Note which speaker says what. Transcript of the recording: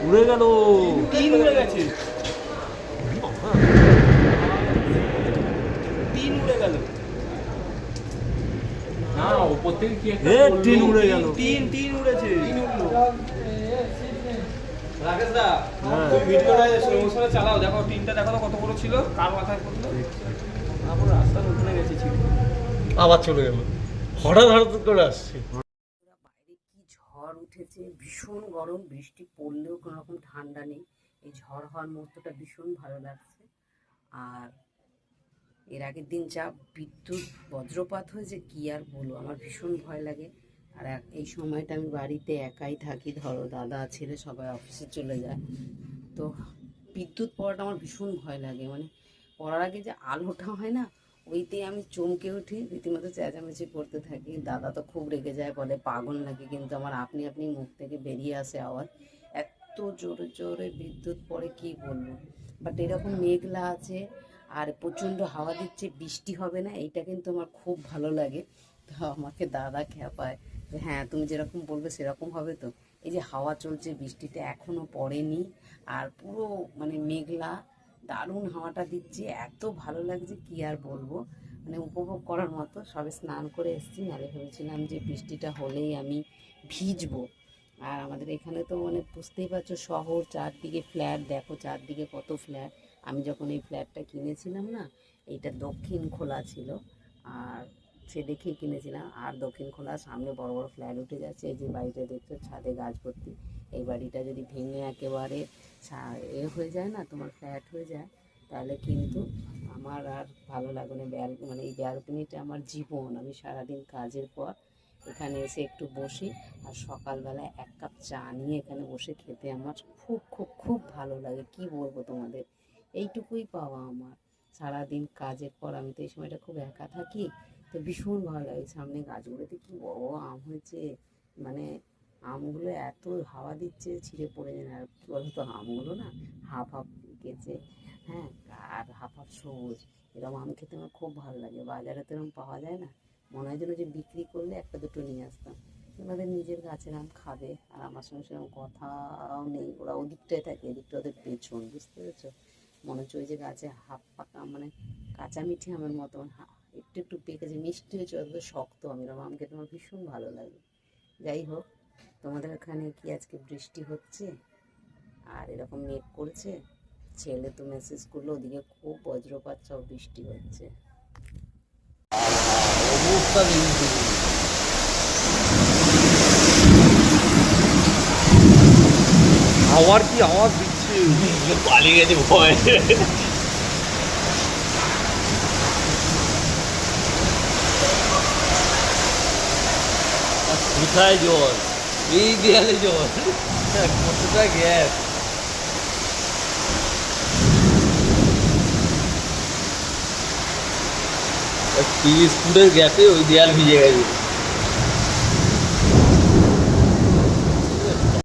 Speaker 1: উড়ে গেল,
Speaker 2: তিন উড়ে গেছে, তিন উড়ে গেল।
Speaker 3: না উপর থেকে কি একটা
Speaker 1: তিন উড়ে গেল,
Speaker 2: তিন উড়েছে।
Speaker 3: রাকেশ দা
Speaker 2: ভিডিওটা স্লো মোশনে চালাও, দেখো তিনটা দেখো তো কত বড় ছিল, কার মাথায় পড়লো। তারপর রাস্তার ওখানে গেছে ছিল,
Speaker 1: আবার চলে গেল, হঠাৎ হঠাৎ করে আসছে।
Speaker 4: বাইরে কি ঝড় উঠেছে, ভীষণ গরম, বৃষ্টি পড়লেও কোনো রকম ঠান্ডা নেই। এই ঝড় হওয়ার মুহূর্তটা ভীষণ ভালো লাগছে। আর এর আগের দিন যা বিদ্যুৎ বজ্রপাত হয়েছে কি আর বলবো, আমার ভীষণ ভয় লাগে। আর এই সময়টা আমি বাড়িতে একাই থাকি, ধরো দাদা ছেলে সবাই অফিসে চলে যায়, তো বিদ্যুৎ পড়াটা আমার ভীষণ ভয় লাগে। মানে পড়ার আগে যে আলোটা হয় না, ওইতেই আমি চমকে উঠি, রীতিমতো চেঁচামেচি করতে থাকি। দাদা তো খুব রেগে যায়, বলে পাগল নাকি, কিন্তু আমার আপনি আপনি মুখ থেকে বেরিয়ে আসে আওয়াজ। এত জোরে জোরে বিদ্যুৎ পড়ে কি বলবো। বাট এরকম মেঘলা আছে আর প্রচণ্ড হাওয়া দিচ্ছে, বৃষ্টি হবে না, এইটা কিন্তু আমার খুব ভালো লাগে। তো আমাকে দাদা খ্যাপায় যে হ্যাঁ তুমি যেরকম বলবে সেরকম হবে তো। এই যে হাওয়া চলছে, বৃষ্টিটা এখনও পড়েনি, আর পুরো মানে মেঘলা, দারুণ হাওয়াটা দিচ্ছে, এত ভালো লাগছে কি আর বলবো, মানে উপভোগ করার মতো। সবে স্নান করে এসেছি, নাহলে ভেবেছিলাম যে বৃষ্টিটা হলেই আমি ভিজবো। আর আমাদের এখানে তো মানে বুঝতেই পারছো শহর, চারদিকে ফ্ল্যাট, দেখো চারদিকে কত ফ্ল্যাট। আমি যখন এই ফ্ল্যাটটা কিনেছিলাম না, এইটা দক্ষিণ খোলা ছিল, আর সে দেখেই কিনেছিলাম। আর দক্ষিণ খোলার সামনে বড় বড় ফ্ল্যাট উঠে যাচ্ছে। এই যে বাড়িটা দেখছো ছাদে গাছ ভর্তি, এই বাড়িটা যদি ভেঙে একেবারে হয়ে যায় না, তোমার ফ্ল্যাট হয়ে যায়, তাহলে কিন্তু আমার আর ভালো লাগে না। মানে এই ব্যালকনিটা আমার জীবন। আমি সারাদিন কাজের পর এখানে এসে একটু বসি, আর সকালবেলা এক কাপ চা নিয়ে এখানে বসে খেতে আমার খুব খুব খুব ভালো লাগে। কি বলবো তোমাদের, এইটুকুই পাওয়া আমার। সারাদিন কাজের পর আমি তো এই সময়টা খুব একা থাকি, তো ভীষণ ভালো লাগে। সামনে গাছগুলোতে কি বড় আম হয়েছে, মানে আমগুলো এত হাওয়া দিচ্ছে ছিঁড়ে পড়ে যায় না। আর কী বলো তো, আমগুলো না হাফ হাফ গেছে, হ্যাঁ, আর হাফ হাফ সবুজ। এরকম আম খেতে আমার খুব ভালো লাগে। বাজারে তো এরকম পাওয়া যায় না, মনে হয় যেন যে বিক্রি করলে একটা দুটো নিয়ে আসতাম। ওনাদের নিজের গাছের আম খাবে, আর আমার সঙ্গে সেরকম কথাও নেই। ওরা ওদিকটায় থাকে, এদিকটা ওদের পেছন, বুঝতে পেরেছো। মনে হচ্ছে ওই যে গাছে হাফ পাকা, মানে কাঁচা মিঠি আমের মতো, একটু একটু পেকেছে, মিষ্টি হয়েছে, অত শক্ত আমি এরকম আম খেতে আমার ভীষণ ভালো লাগে। যাই হোক, তোমাদের ওখানে কি আজকে বৃষ্টি হচ্ছে? আর এরকম মেঘ করেছে, ছেলে তো মেসেজ করলো ওদিকে খুব বজ্রপাত, সব বৃষ্টি হচ্ছে।
Speaker 1: অবস্থা দেখেছি, হাওয়ার কি আওয়াজ দিচ্ছে, পালিয়ে গেছে ভয়। কোথায় জল, এই দেয়ালে জল, কতটা গ্যাস। তিরিশ ফুটের গ্যাপে ওই দেয়াল ভিজে গেছে।